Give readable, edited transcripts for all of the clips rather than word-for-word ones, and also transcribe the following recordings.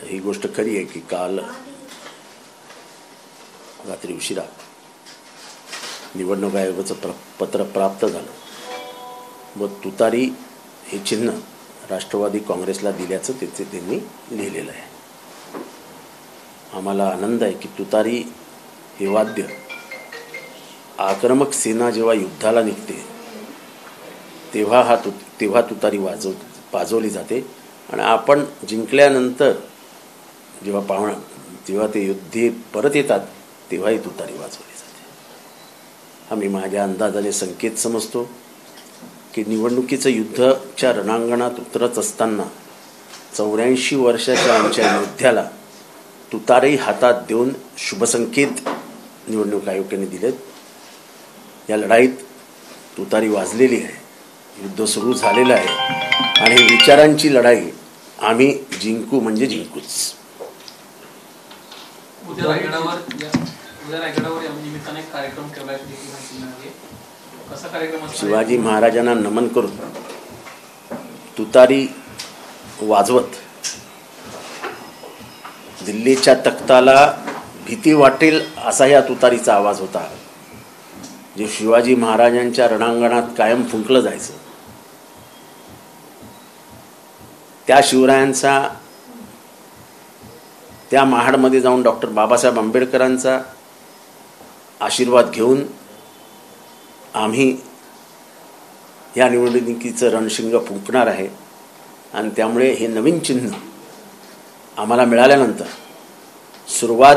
ही गोष्ट खरी आहे की काल रात्री उशिरा निवडणूक आयोगाचं पत्र प्राप्त झालं व तुतारी हे चिन्ह राष्ट्रवादी काँग्रेसला दिल्याचं त्यांनी लिहिलेलं आहे. आम्हाला आनंद आहे की तुतारी हे वाद्य आक्रमक सेना जेव्हा युद्धाला निघते तेव्हा तुतारी वाजवली जाते आणि आपण जिंकल्यानंतर जेव्हा ते युद्धे परत येतात तेव्हाही तुतारी वाजवली जाते. आम्ही माझ्या अंदाजाने संकेत समजतो की निवडणुकीचं युद्धाच्या रणांगणात उतरत असताना 84 वर्षाच्या आमच्या योद्ध्याला तुतारी हातात देऊन शुभसंकेत निवडणूक आयोगाने दिलेत. या लढाईत तुतारी वाजलेली आहे, युद्ध सुरू झालेलं आहे आणि विचारांची लढाई आम्ही जिंकू म्हणजे जिंकूच. उद्या रायगडावर या निमित्ताने कार्यक्रम केला कसा कार्यक्रम? शिवाजी महाराजांना नमन करून तुतारी वाजवत दिल्लीच्या तख्ताला भीती वाटेल असा या तुतारीचा आवाज होता, जे शिवाजी महाराजांच्या रणांगणात कायम फुंकलं जायचं. त्या शिवरायांचा त्या महाडमध्ये जाऊन डॉक्टर बाबासाहेब आंबेडकरांचा आशीर्वाद घेऊन आम्ही या निवडणुकीचं रणशिंग फुंकणार आहे. आणि त्यामुळे हे नवीन चिन्ह आम्हाला मिळाल्यानंतर सुरुवात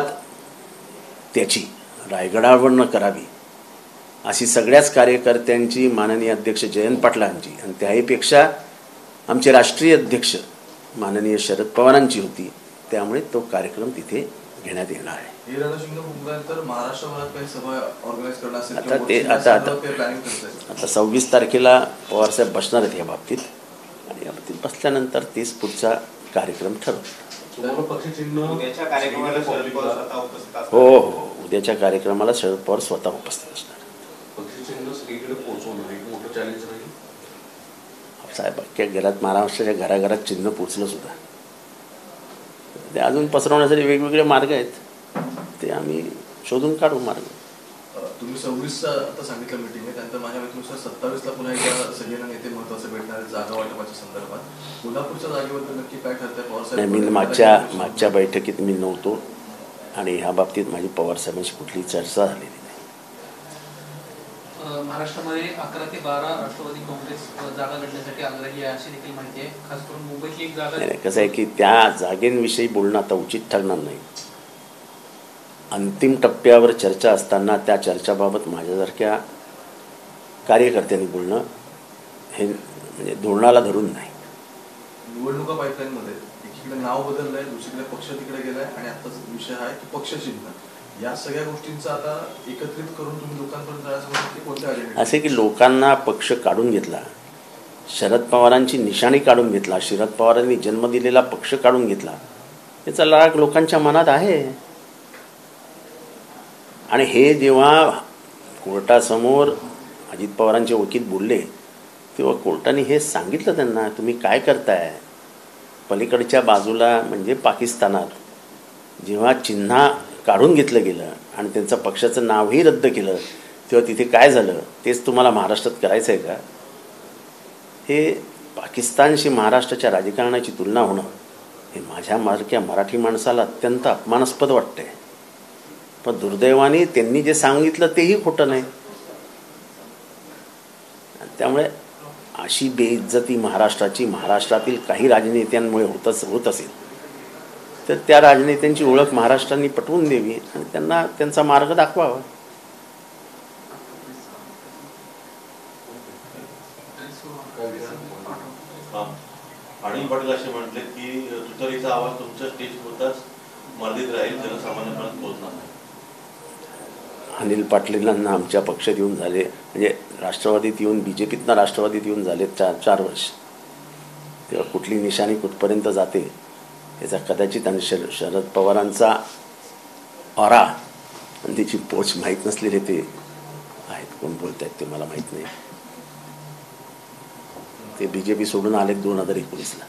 त्याची रायगडावरनं करावी अशी सगळ्याच कार्यकर्त्यांची माननीय अध्यक्ष जयंत पाटलांची आणि त्याहीपेक्षा आमचे राष्ट्रीय अध्यक्ष माननीय शरद पवारांची होती. त्यामुळे तो कार्यक्रम तिथे घेण्यात येणार आहे. आता 26 तारखेला पवारसाहेब बसणार आहेत या बाबतीत आणि या बाबतीत बसल्यानंतर तेच पुढचा कार्यक्रम ठरवतो. हो, उद्याच्या कार्यक्रमाला शरद पवार स्वतः उपस्थित असणार. साहेब अख्ख्या घरात महाराष्ट्राच्या घराघरात चिन्ह पोचलं सुद्धा. ते अजून पसरवण्यासाठी वेगवेगळे मार्ग आहेत, ते आम्ही शोधून काढू मार्ग. तुम्ही 26 आता सांगितलं मीटिंग आहे, त्यानंतर माझ्या माहितीनुसार 27ला पुन्हा एकदा सगळ्यांना नेते महत्वाचे भेटणार जागा वाटपाच्या संदर्भात. कोल्हापूरच्या जागेबद्दल नक्की काय ठरतंय? मी मागच्या बैठकीत मी नव्हतो आणि ह्या बाबतीत माझी पवारसाहेबांशी कुठलीही चर्चा झालेली नाही. महाराष्ट्रामध्ये 11 ते 12 राष्ट्रवादी काँग्रेस जागा लढण्यासाठी आग्रही आहे अशी देखील माहिती आहे. खास करून मुंबईतली एक जागा नाही. कसं आहे की त्या जागेंविषयी बोलणं आता उचित ठरणार नाही. अंतिम टप्प्यावर चर्चा असताना त्या चर्चाबाबत माझ्यासारख्या कार्यकर्त्यांनी बोलणं हे म्हणजे धोरणाला धरून नाही. निवडणुका पाईपलाईनमध्ये एकीकडे नाव बदललंय, दुसरीकडे पक्ष तिकडे गेलाय आणि आता विषय आहे की पक्ष चिन्ह. या सगळ्या गोष्टींचा आता एकत्रित करून तुम्ही लोकांपर्यंत जाण्यासाठी कोणत्या अजेंडा? असे की लोकांना पक्ष काढून घेतला, शरद पवारांची निशाणी काढून घेतला, शरद पवारांनी जन्म दिलेला पक्ष काढून घेतला, याचा राग लोकांच्या मनात आहे. आणि हे जेव्हा कोर्टासमोर अजित पवारांचे वकील बोलले तेव्हा कोर्टाने हे सांगितलं त्यांना, तुम्ही काय करताय. पलीकडच्या बाजूला म्हणजे पाकिस्तानात जेव्हा चिन्ह काढून घेतलं गेलं आणि त्यांचं पक्षाचं नावही रद्द केलं तेव्हा तिथे काय झालं तेच तुम्हाला महाराष्ट्रात करायचं आहे का? हे पाकिस्तानशी महाराष्ट्राच्या राजकारणाची तुलना होणं हे माझ्यासारख्या मराठी माणसाला अत्यंत अपमानास्पद वाटतंय. पण दुर्दैवाने त्यांनी जे सांगितलं तेही खोटं नाही. त्यामुळे अशी बेइज्जती महाराष्ट्रातील काही राजनेत्यांमुळे होत असेल तर त्या राजनेत्यांची ओळख महाराष्ट्राने पटवून द्यावी आणि त्यांना त्यांचा मार्ग दाखवावा. अनिल पाटील असे म्हटले की तुतारीचा आवाज तुमच्या स्टेजपुरताच मर्यादित राहील, जनसामान्यांपर्यंत पोहोचणार नाही. अनिल पाटलांना आमच्या पक्षात येऊन झाले म्हणजे राष्ट्रवादीत येऊन BJPतनं राष्ट्रवादीत येऊन झाले 4 वर्ष. तेव्हा कुठली निशाणी कुठपर्यंत जाते याचा कदाचित आणि शरद पवारांचा ऑरा आणि त्याची पोच माहीत नसलेले ते आहेत. कोण बोलत आहेत ते मला माहीत नाही. ते BJP सोडून आले 2019ला.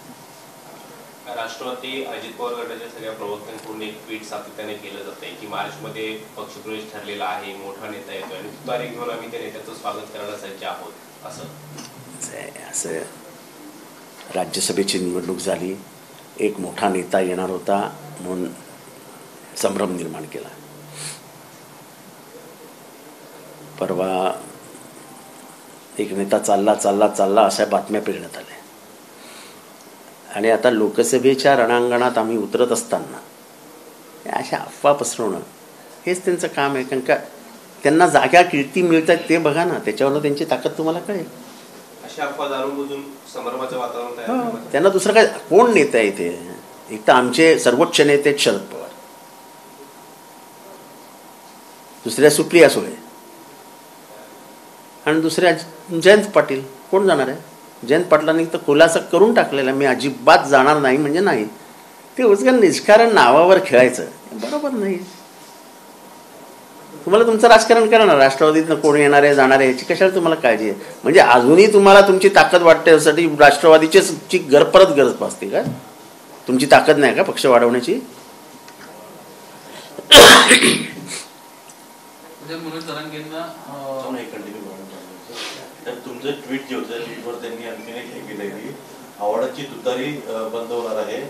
राष्ट्रवादी अजित पवार गटाच्या सगळ्या प्रवक्त्यांकडून एक ट्विट सातत्याने केलं जातंय की महाराष्ट्रामध्ये पक्षप्रवेश ठरलेला आहे, मोठा नेता येतोय आणि तुतारी घेऊन आम्ही त्या नेत्याचं स्वागत करायला सज्ज आहोत असं राज्यसभेची निवडणूक झाली, एक मोठा नेता येणार होता म्हणून संभ्रम निर्माण केला. परवा एक नेता चालला चालला चालला अशा बातम्या पेरण्यात आल्या आणि आता लोकसभेच्या रणांगणात आम्ही उतरत असताना अशा अफवा पसरवणं हेच त्यांचं काम आहे. कारण का त्यांना जाग्या किती मिळतात ते बघा ना, त्याच्यावरनं त्यांची ताकद तुम्हाला कळेल. अशा अफवा जाणून बुजून संभ्रमाचं वातावरण तयार त्यांना दुसरं काय, कोण नेता आहे इथे? एक तर आमचे सर्वोच्च नेते आहेत शरद पवार, दुसऱ्या सुप्रिया सुळे आणि दुसऱ्या जयंत पाटील. कोण जाणार आहे? जयंत पाटलांनी तर खुलासा करून टाकलेला, मी अजिबात जाणार नाही म्हणजे नाही. ते उचका निष्कारण नावावर खेळायचं बरोबर नाही. तुम्हाला तुमचं राजकारण करा ना, राष्ट्रवादीतनं कोण येणार आहे जाणार आहे याची कशाला तुम्हाला काळजी आहे? म्हणजे अजूनही तुम्हाला तुमची ताकद वाटते यासाठी राष्ट्रवादीची परत गरज भासते का? तुमची ताकद नाही का पक्ष वाढवण्याची? मनोज जरांगेंना तर तुमचं ट्विट जे होतं ट्विटवर त्यांनी आणखीन एक हे केलंय की आव्हाडाची तुतारी बंद होणार आहे,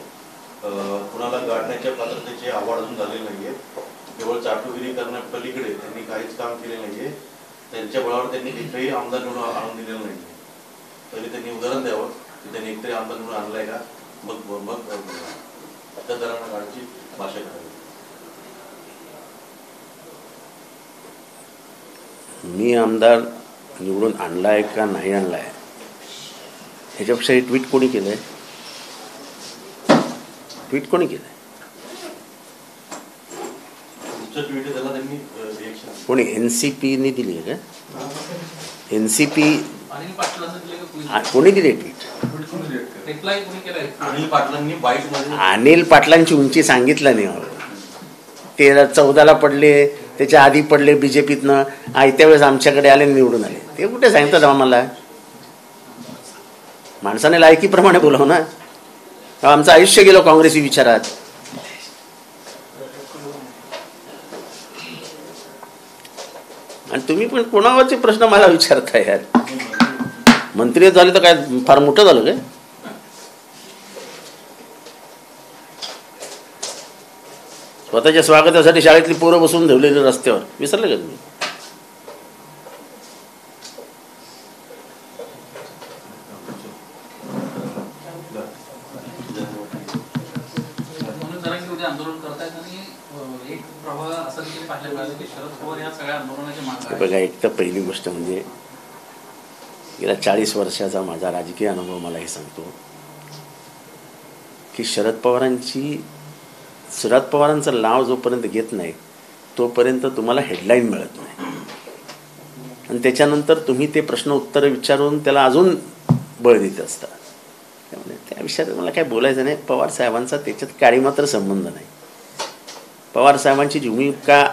कुणाला गाडण्याच्या पात्रतेचे आव्हाड अजून झालेले नाहीये, केवळ चाटुगिरी करण्यापलीकडे त्यांनी काहीच काम केले नाहीये, त्यांच्या बळावर त्यांनी एकही आमदार निवडून आणून दिलेलं नाहीये. तरी त्यांनी उदाहरण द्यावं की त्यांनी एकतरी आमदार निवडून आणलाय का, मग मग त्या जणांना गाडची भाषा करावी. मी आमदार निवडून आणलाय का नाही आणलाय ह्याच्यापेक्षा हे ट्विट कोणी केलंय? ट्विट कोणी केलंय? कोणी? एनसीपीने दिली आहे का? एनसीपी कोणी दिली ट्विट? अनिल पाटलांची उंची सांगितलं नाही. 13-14ला पडले, त्याच्या आधी पडले बीजेपीतनं, आयत्या वेळेस आमच्याकडे आले निवडून आले. ते कुठे सांगतात आम्हाला? माणसाने लायकीप्रमाणे बोलाव ना. आमचं आयुष्य गेलो काँग्रेसी विचारात. आणि तुम्ही पण कोणावरचे प्रश्न मला विचारताय यार? मंत्री झाले तर काय फार मोठं झालं काय? स्वतःच्या स्वागतासाठी शाळेतली पोरं बसून ठेवलेली रस्त्यावर, विसरले का तुम्ही? मनोज जरांगे उद्या आंदोलन करतायत आणि एक प्रवाह असं देखील पाहायला मिळालं की शरद पवार या सगळ्या आंदोलनाच्या मागे बघा, एक तर पहिली गोष्ट म्हणजे गेल्या 40 वर्षाचा माझा राजकीय अनुभव मला हे सांगतो की शरद पवारांचं नाव जोपर्यंत घेत नाही तोपर्यंत तुम्हाला हेडलाईन मिळत नाही, आणि त्याच्यानंतर तुम्ही ते प्रश्न उत्तर विचारून त्याला अजून बळ देत असता. त्यामुळे त्या विषयात मला काय बोलायचं नाही. पवार साहेबांचा त्याच्यात काही मात्र संबंध नाही. पवार साहेबांची जी भूमिका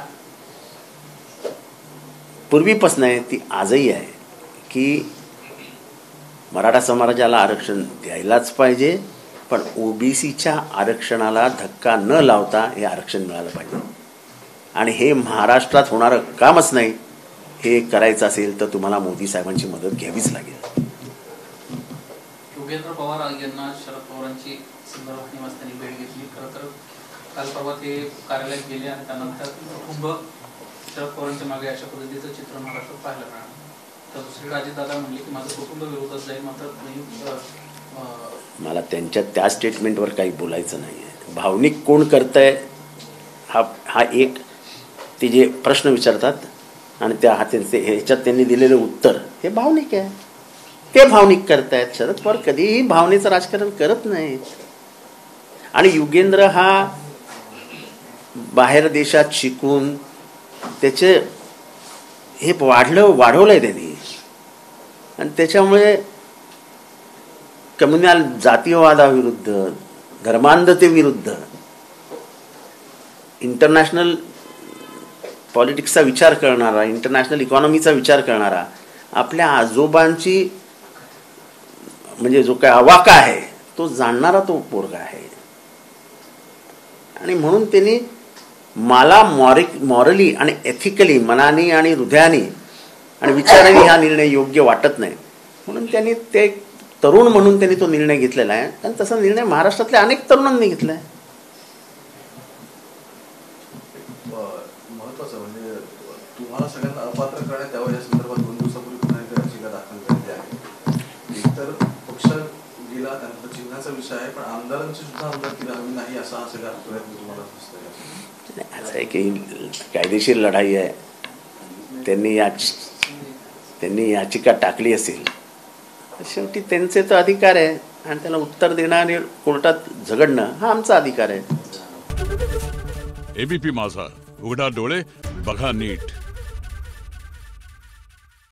पूर्वीपासून आहे ती आजही आहे की मराठा समाजाला आरक्षण द्यायलाच पाहिजे, पण ओबीसीच्या आरक्षणाला धक्का न लावता हे आरक्षण मिळालं पाहिजे. आणि हे महाराष्ट्रात होणारं कामच नाही. हे करायचं असेल तर तुम्हाला मोदी साहेबांची मदत घ्यावीच लागेल. योगेंद्र पवार यांना शरद पवारांची संदर्भात निवासस्थानी भेट घेतली. खरं तर काल परवा ते कार्यालयात गेले आणि त्यानंतर कुटुंब शरद पवारांच्या मागे अशा पद्धतीचं चित्र महाराष्ट्रात पाहायला मिळालं. तर दुसरीकडे अजितदादा म्हणले की माझं कुटुंब विरोधात जाईल, मात्र मला त्यांच्या त्या स्टेटमेंटवर काही बोलायचं नाही आहे. भावनिक कोण करतंय हा एक ते जे प्रश्न विचारतात आणि त्या ह्याच्यात त्यांनी दिलेलं उत्तर हे भावनिक आहे. ते भावनिक करतायत. शरद पवार कधीही भावनेचं राजकारण करत नाहीत. आणि युगेंद्र हा बाहेर देशात शिकून त्याचे हे वाढवलंय त्यांनी, आणि त्याच्यामुळे कम्युनल जातीयवादाविरुद्ध, धर्मांधतेविरुद्ध, इंटरनॅशनल पॉलिटिक्सचा विचार करणारा, इंटरनॅशनल इकॉनॉमीचा विचार करणारा, आपल्या आजोबांची म्हणजे जो काय अवाका आहे तो जाणणारा तो पोरगा आहे. आणि म्हणून त्यांनी मला मॉरली आणि एथिकली मनाने आणि हृदयाने आणि विचाराने हा निर्णय योग्य वाटत नाही, म्हणून त्यांनी ते तरुण म्हणून त्यांनी तो निर्णय घेतलेला आहे. आणि तसा निर्णय महाराष्ट्रातल्या अनेक तरुणांनी घेतला आहे. महत्वाचं म्हणजे तुम्हाला सगळ्यांना अपात्र करण्यात यावं या संदर्भात 2 दिवसापूर्वी पुन्हा एकदा याचिका दाखल केली आहे. एकतर पक्ष गेला, त्यानंतर चिन्हाचा विषय आहे, पण आमदारांची सुद्धा आमदारकी राहावी नाही असा हा सगळा प्रयत्न तुम्हाला दिसतोय. असं आहे की कायदेशीर लढाई आहे. त्यांनी याचिका टाकली असेल, शेवटी त्यांचे तो अधिकार आहे आणि त्याला उत्तर देणं आणि कोर्टात झगडणं हा आमचा अधिकार आहे. एबीपी माझा, उघडा डोळे बघा नीट.